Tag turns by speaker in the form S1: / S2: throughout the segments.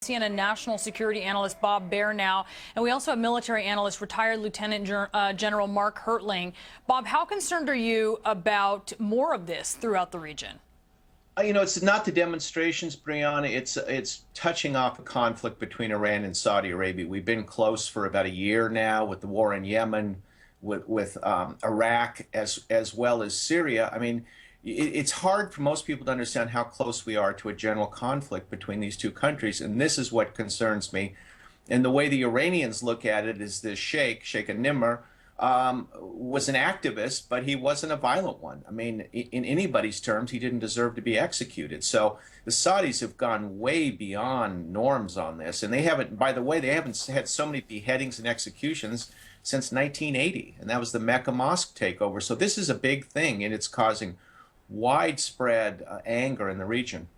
S1: CNN national security analyst Bob Baer now, and we also have military analyst, retired Lieutenant General Mark Hertling. Bob, how concerned are you about more of this throughout the region?
S2: You know, it's not the demonstrations, Brianna. It's touching off a conflict between Iran and Saudi Arabia. We've been close for about a year now with the war in Yemen, with Iraq, as well as Syria. I mean, it's hard for most people to understand how close we are to a general conflict between these two countries, and this is what concerns me. And the way the Iranians look at it is this Sheikh Nimr, was an activist, but he wasn't a violent one. I mean, in anybody's terms, he didn't deserve to be executed. So the Saudis have gone way beyond norms on this. And they haven't, by the way, they haven't had so many beheadings and executions since 1980. And that was the Mecca Mosque takeover. So this is a big thing, and it's causing widespread anger in the region.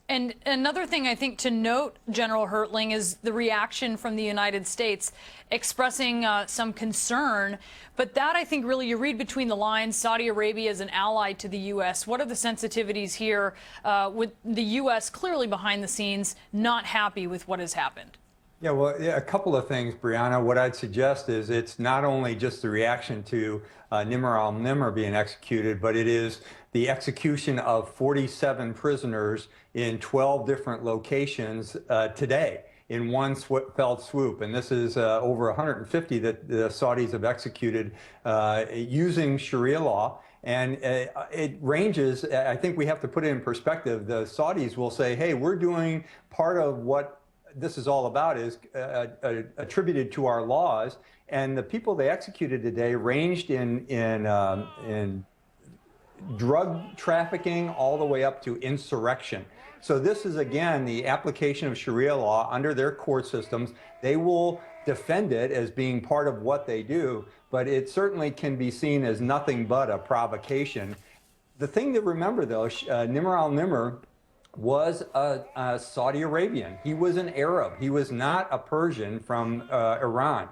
S1: And another thing I think to note, General Hertling, is the reaction from the United States expressing some concern. But that, I think, really, you read between the lines. Saudi Arabia is an ally to the U.S. What are the sensitivities here with the U.S. clearly behind the scenes not happy with what has happened?
S3: Yeah, well, a couple of things, Brianna. What I'd suggest is it's not only just the reaction to Nimr al-Nimr being executed, but it is the execution of 47 prisoners in 12 different locations today in one fell swoop. And this is over 150 that the Saudis have executed using Sharia law. And it ranges, I think we have to put it in perspective. The Saudis will say, hey, we're doing part of what this is all about is attributed to our laws, and the people they executed today ranged in drug trafficking all the way up to insurrection. So this is, again, the application of Sharia law under their court systems. They will defend it as being part of what they do, but it certainly can be seen as nothing but a provocation. The thing to remember, though, Nimr al-Nimr was a Saudi Arabian. He was an Arab. He was not a Persian from Iran.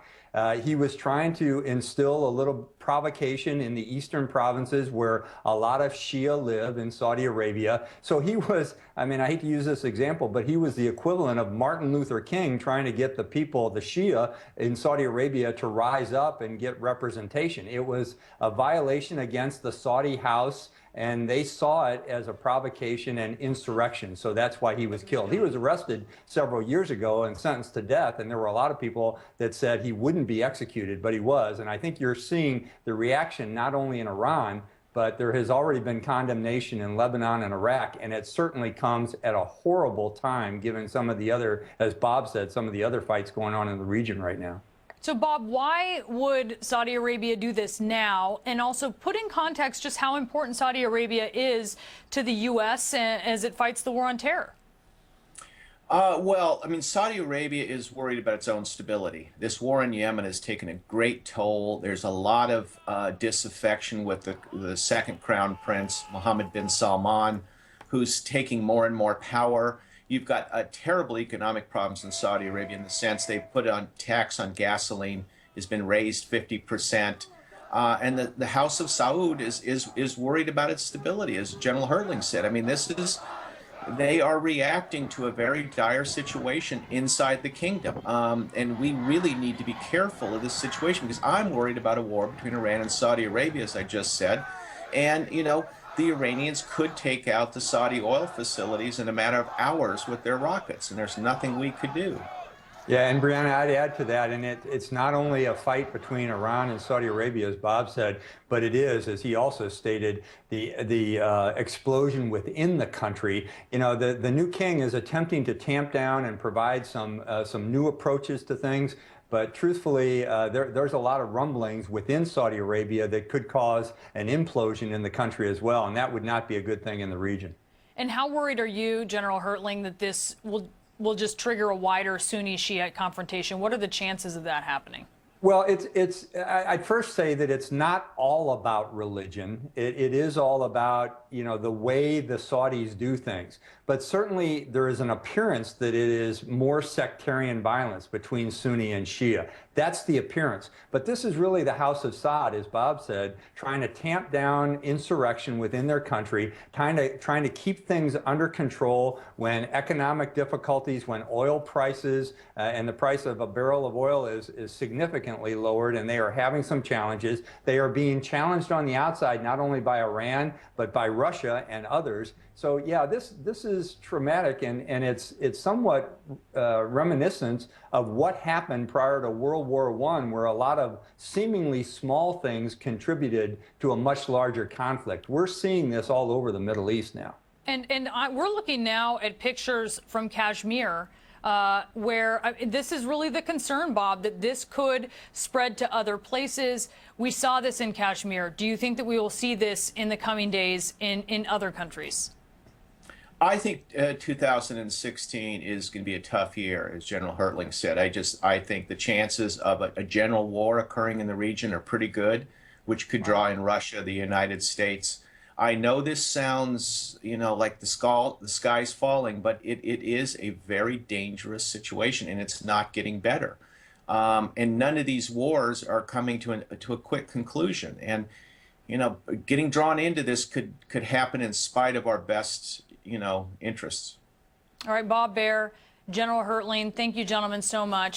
S3: He was trying to instill a little provocation in the eastern provinces where a lot of Shia live in Saudi Arabia. So he was, I mean, I hate to use this example, but he was the equivalent of Martin Luther King trying to get the people, the Shia in Saudi Arabia, to rise up and get representation. It was a violation against the Saudi house, and they saw it as a provocation and insurrection. So that's why he was killed. He was arrested several years ago and sentenced to death, and there were a lot of people that said he wouldn't be executed, but he was. And I think you're seeing the reaction not only in Iran, but there has already been condemnation in Lebanon and Iraq, and it certainly comes at a horrible time given some of the other, as Bob said, some of the other fights going on in the region right now.
S1: So, Bob, why would Saudi Arabia do this now? And also put in context just how important Saudi Arabia is to the U.S. as it fights the war on terror.
S2: Well, I mean, Saudi Arabia is worried about its own stability. This war in Yemen has taken a great toll. There's a lot of disaffection with the second crown prince, Mohammed bin Salman, who's taking more and more power. You've got terrible economic problems in Saudi Arabia in the sense they put on tax on gasoline has been raised 50%. And the House of Saud is worried about its stability, as General Hertling said. I mean, they are reacting to a very dire situation inside the kingdom. And we really need to be careful of this situation because I'm worried about a war between Iran and Saudi Arabia, as I just said. And, you know, the Iranians could take out the Saudi oil facilities in a matter of hours with their rockets, and there's nothing we could do.
S3: Yeah, and Brianna, I'd add to that, and it's not only a fight between Iran and Saudi Arabia, as Bob said, but it is, as he also stated, the explosion within the country. You know, the new king is attempting to tamp down and provide some new approaches to things. But truthfully, there's a lot of rumblings within Saudi Arabia that could cause an implosion in the country as well, and that would not be a good thing in the region.
S1: And how worried are you, General Hertling, that this will just trigger a wider Sunni-Shiite confrontation? What are the chances of that happening?
S3: Well, I'd first say that it's not all about religion. It is all about, you know, the way the Saudis do things. But certainly there is an appearance that it is more sectarian violence between Sunni and Shia. That's the appearance. But this is really the House of Saud, as Bob said, trying to tamp down insurrection within their country, trying to keep things under control when economic difficulties, when oil prices and the price of a barrel of oil is significantly lowered, and they are having some challenges. They are being challenged on the outside, not only by Iran, but by Russia and others. So yeah, this is traumatic, and it's somewhat reminiscent of what happened prior to World War I, where a lot of seemingly small things contributed to a much larger conflict. We're seeing this all over the Middle East now.
S1: And we're looking now at pictures from Kashmir, where this is really the concern, Bob, that this could spread to other places. We saw this in Kashmir. Do you think that we will see this in the coming days in other countries?
S2: I think 2016 is going to be a tough year, as General Hertling said. I think the chances of a general war occurring in the region are pretty good, which could draw in Russia, the United States. I know this sounds, like the sky's falling, but it is a very dangerous situation, and it's not getting better. And none of these wars are coming to a quick conclusion. And, getting drawn into this could happen in spite of our best interests.
S1: All right, Bob Baer, General Hertling, thank you, gentlemen, so much.